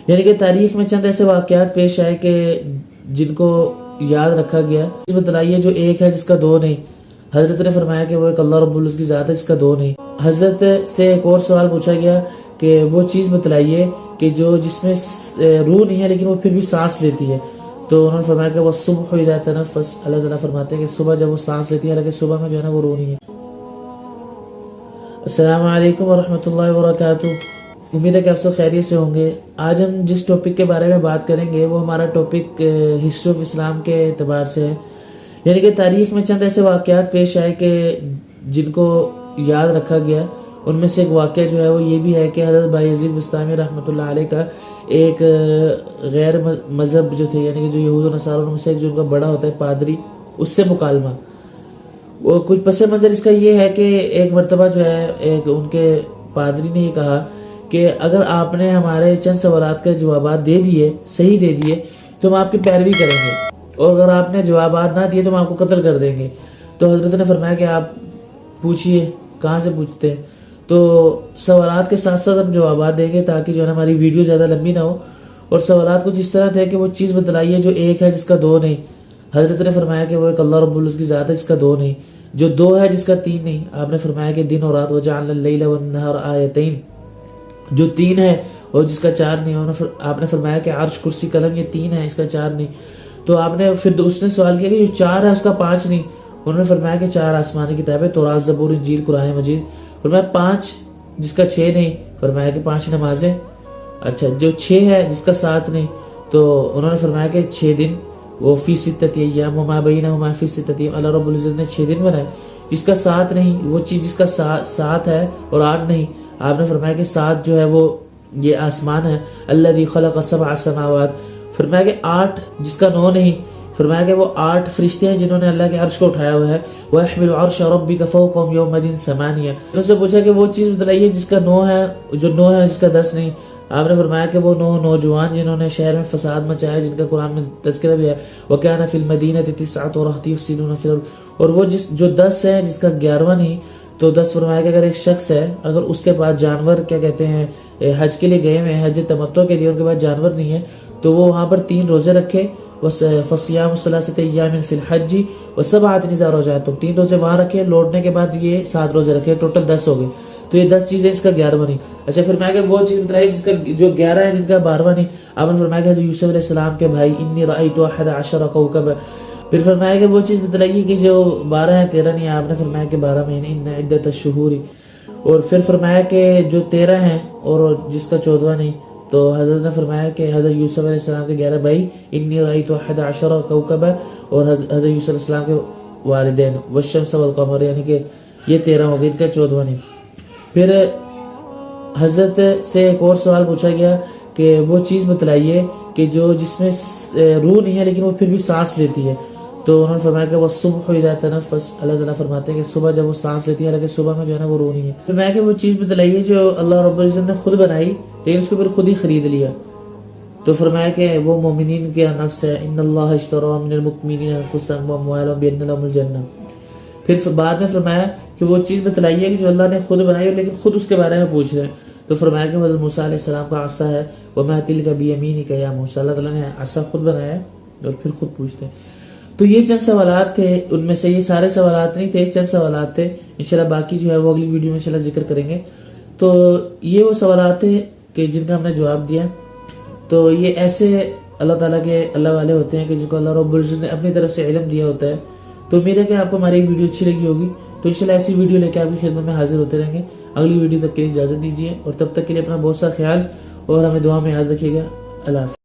یعنی کہ تاریخ میں چند ایسے واقعات پیش آئے کہ جن کو یاد رکھا گیا. اس بتلائیے جو ایک ہے جس کا دو نہیں. حضرت نے فرمایا کہ وہ ایک اللہ رب العزت کی ذات ہے جس کا دو نہیں. حضرت سے ایک اور سوال پوچھا گیا کہ وہ چیز بتلائیے کہ جو جس میں روح نہیں ہے لیکن وہ پھر بھی سانس لیتی ہے. تو انہوں نے فرمایا کہ وہ صبح اذا تنفس. اللہ تعالیٰ فرماتے ہیں کہ صبح جب وہ سانس لیتی ہے، حالانکہ صبح میں جو ہے نا وہ روح نہیں ہے. السلام علیکم ورحمۃ اللہ وبرکاتہ. امید ہے کہ آپ سب خیریت سے ہوں گے. آج ہم جس ٹاپک کے بارے میں بات کریں گے وہ ہمارا ٹاپک ہسٹری آف اسلام کے اعتبار سے ہے. یعنی کہ تاریخ میں چند ایسے واقعات پیش آئے کہ جن کو یاد رکھا گیا. ان میں سے ایک واقعہ جو ہے وہ یہ بھی ہے کہ حضرت بایزید بستامی رحمۃ اللہ علیہ کا ایک غیر مذہب جو تھے، یعنی کہ جو یہود و نصاروں میں سے ایک جو ان کا بڑا ہوتا ہے پادری، اس سے مکالمہ. وہ کچھ پس منظر اس کا یہ ہے کہ ایک مرتبہ جو ہے ایک ان کے پادری نے یہ کہا کہ اگر آپ نے ہمارے چند سوالات کے جوابات دے دیے، صحیح دے دیے، تو ہم آپ کی پیروی کریں گے، اور اگر آپ نے جوابات نہ دیے تو ہم آپ کو قتل کر دیں گے. تو حضرت نے فرمایا کہ آپ پوچھئے. کہاں سے پوچھتے ہیں؟ تو سوالات کے ساتھ ساتھ ہم جوابات دیں گے تاکہ جو ہے ہماری ویڈیو زیادہ لمبی نہ ہو. اور سوالات کچھ اس طرح تھے کہ وہ چیز بتلائیے جو ایک ہے جس کا دو نہیں. حضرت نے فرمایا کہ وہ ایک اللہ رب العزت کی ذات ہے جس کا دو نہیں. جو دو ہے جس کا تین نہیں. آپ نے فرمایا کہ دن اور رات وجعلنا اللیل والنہار آیتین. جو تین ہے اور جس کا چار نہیں. آپ نے فرمایا کہ عرش کرسی قلم یہ تین ہے، اس کا چار نہیں. تو آپ نے پھر اس نے سوال کیا کہ جو چار ہے اس کا پانچ نہیں. انہوں نے فرمایا کہ چار آسمانی کتابیں تورات، زبور، انجیل، قرآن مجید. فرمایا پانچ جس کا چھ نہیں. فرمایا کہ پانچ نمازیں. اچھا جو چھ ہے جس کا سات نہیں. تو انہوں نے فرمایا کہ 6 دن وہ فی ستۃ ایام وما بینہما فی ستۃ ایام. اللہ رب العزت نے 6 دن بنائے. جس کا سات نہیں وہ چیز جس کا سات ہے اور 8 نہیں. آپ نے فرمایا کہ 7 جو ہے وہ یہ آسمان ہے. الذی خلق 7 سماوات. فرمایا کہ 8 جس کا 9 نہیں. فرمایا کہ وہ 8 فرشتے ہیں جنہوں نے اللہ کے عرش کو اٹھایا ہوا ہے. وَيَحْمِلُ عَرْشَ رَبِّكَ فَوْقَهُمْ يَوْمَئِذٍ ثَمَانِيَةٌ. انہوں سے پوچھا کہ وہ چیز بتلائیے جس کا 9 ہے، جو 9 ہے جس کا 10 نہیں. آپ نے فرمایا کہ وہ 9 نوجوان جنہوں نے شہر میں فساد مچایا، جن کا قرآن میں تذکرہ بھی ہے. وَكَانَ فِي الْمَدِينَةِ 9 رَهْطٌ يُفْسِدُونَ فِي الْأَرْضِ. اور وہ جو 10 ہے جس کا 11واں نہیں. تو 10 فرمایا کہ اگر ایک شخص ہے، اگر اس کے پاس جانور کیا کہتے ہیں حج کے لیے گئے ہوئے ہیں، حج تمتع کے لیے، ان کے پاس جانور نہیں ہے، تو وہ وہاں پر 3 روزے رکھے. فَصِيَامُ 3 أَيَّامٍ فِي الْحَجِّ وَسَبْعَةٍ إِذَا رَجَعْتُمْ. 3 روزے وہاں رکھے، لوٹنے کے بعد یہ 7 روزے رکھے. ٹوٹل 10 ہو گئے. تو یہ 10 چیزیں، اس کا 11واں نہیں. اچھا فرمایا کہ وہ چیز بتلائی جس کا جو 11 ہے جن کا 12واں نہیں. آپ نے فرمایا کہ یوسف علیہ السلام کے بھائی انی رأیت 11 کوكبا. پھر فرمایا کہ وہ چیز بتلائیے کہ جو 12 ہے 13 نہیں. آپ نے فرمایا کہ 12 مہینے ان عدت الشہور. اور پھر فرمایا کہ جو 13 ہیں اور جس کا 14واں نہیں. تو حضرت نے فرمایا کہ حضرت یوسف علیہ السلام کے 11 بھائی انی رأیت 11 کوكبا، اور حضرت یوسف علیہ السلام کے والدین والشمس والقمر، یعنی کہ یہ 13 ہو گئے، ان کا 14واں نہیں. پھر حضرت سے ایک اور سوال پوچھا گیا کہ وہ چیز بتلائیے کہ جو جس میں روح نہیں ہے لیکن وہ پھر بھی سانس لیتی ہے. تو انہوں نے فرمایا کہ وہ صبح اذا تنفس. اللہ تعالیٰ فرماتے ہیں کہ صبح جب وہ سانس لیتی ہے، حالانکہ صبح میں جو ہے نا وہ روح نہیں ہے. فرمایا کہ وہ چیز بتلائیے جو اللہ رب العزت نے خود بنائی لیکن اس کو پھر خود ہی خرید لیا. تو فرمایا کہ وہ مومنین کے نفس ہے. ان اللہ اشتری من المؤمنین انفسهم واموالهم بان لهم الجنہ. پھر بعد میں فرمایا کہ وہ چیز بتلائیے کہ جو اللہ نے خود بنائی ہے لیکن خود اس کے بارے میں پوچھ رہے ہیں. تو فرمایا کہ حضرت موسیٰ علیہ السلام کا عصا ہے. وما تلک بیمینک یا موسیٰ. اللہ تعالیٰ نے عصا خود بنایا ہے اور پھر خود پوچھتے ہیں. تو یہ چند سوالات تھے. ان میں سے یہ سارے سوالات نہیں تھے، چند سوالات تھے. انشاءاللہ باقی جو ہے وہ اگلی ویڈیو میں انشاءاللہ ذکر کریں گے. تو یہ وہ سوالات تھے کہ جن کا ہم نے جواب دیا. تو یہ ایسے اللہ تعالیٰ کے اللہ والے ہوتے ہیں کہ جن کو اللہ رب العزت نے اپنی طرف سے علم دیا ہوتا ہے. تو امید ہے کہ آپ کو ہماری ایک ویڈیو اچھی لگی ہوگی. تو انشاءاللہ ایسی ویڈیو لے کے آپ کی خدمت میں حاضر ہوتے رہیں گے. اگلی ویڈیو تک کے لیے اجازت دیجیے، اور تب تک کے لیے اپنا بہت سا خیال اور ہمیں دعا میں یاد رکھیے گا. اللہ حافظ.